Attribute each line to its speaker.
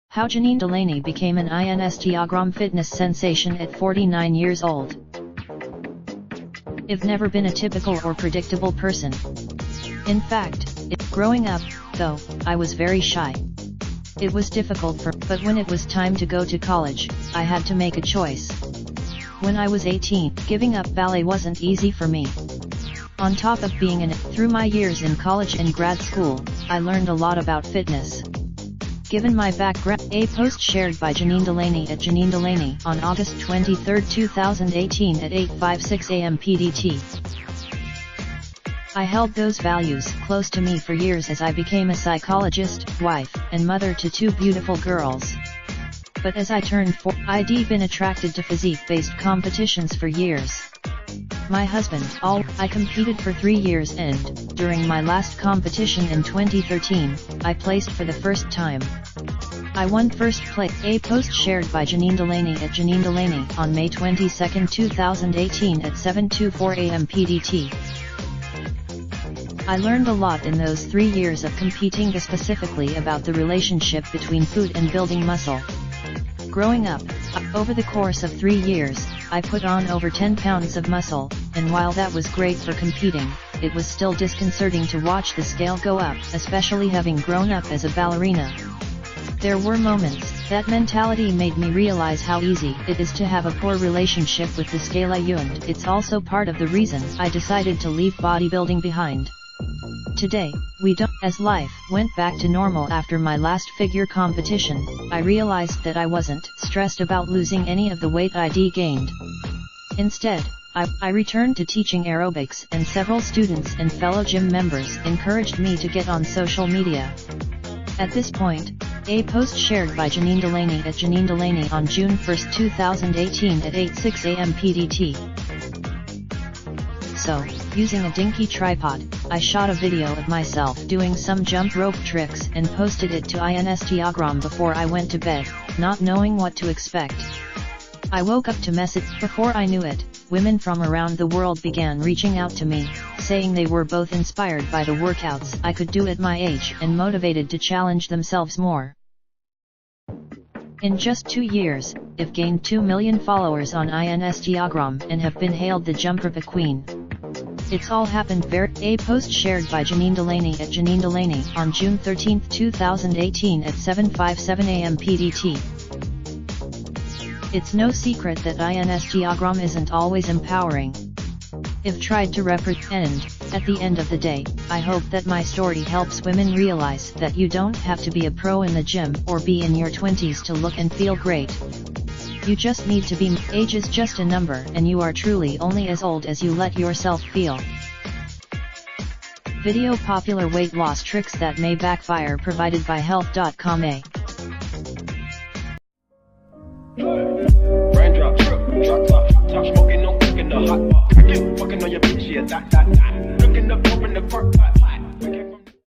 Speaker 1: How Janine Delaney became an Instagram fitness sensation at 49 years old. I've never been a typical or predictable person. In fact, growing up, though, I was very shy. It was difficult but when it was time to go to college, I had to make a choice. When I was 18, giving up ballet wasn't easy for me. On top of being through my years in college and grad school, I learned a lot about fitness. Given my background, a post shared by Janine Delaney at Janine Delaney on August 23, 2018 at 8:56 a.m. PDT. I held those values close to me for years as I became a psychologist, wife, and mother to two beautiful girls. But as I turned 40, I'd been attracted to physique-based competitions for years. My husband, I competed for 3 years and, during my last competition in 2013, I placed for the first time. I won first place. A post shared by Janine Delaney at Janine Delaney on May 22, 2018 at 7:24 a.m. PDT. I learned a lot in those 3 years of competing, specifically about the relationship between food and building muscle. Growing up, over the course of 3 years, I put on over 10 pounds of muscle, and while that was great for competing, it was still disconcerting to watch the scale go up, especially having grown up as a ballerina. There were moments, that mentality made me realize how easy it is to have a poor relationship with the scale, and it's also part of the reason I decided to leave bodybuilding behind. Today, as life went back to normal after my last figure competition, I realized that I wasn't stressed about losing any of the weight I'd gained. Instead, I returned to teaching aerobics, and several students and fellow gym members encouraged me to get on social media. At this point, a post shared by Janine Delaney at Janine Delaney on June 1, 2018 at 8:06 a.m. PDT. So, using a dinky tripod, I shot a video of myself doing some jump rope tricks and posted it to Instagram before I went to bed, not knowing what to expect. I woke up to message. Before I knew it, women from around the world began reaching out to me, saying they were both inspired by the workouts I could do at my age and motivated to challenge themselves more. In just 2 years, I've gained 2 million followers on Instagram and have been hailed the jumper queen. It's all happened a post shared by Janine Delaney at Janine Delaney on June 13, 2018 at 7:57 a.m. PDT. It's no secret that Instagram isn't always empowering. I've tried to represent, at the end of the day, I hope that my story helps women realize that you don't have to be a pro in the gym or be in your 20s to look and feel great. You just need to be. Age is just a number, and you are truly only as old as you let yourself feel. Video popular weight loss tricks that may backfire, provided by health.com.
Speaker 2: Raindrop, drop top smoking, no cooking the hot pot. Fucking on your bitch, yeah, that. Looking up, open the park, pot.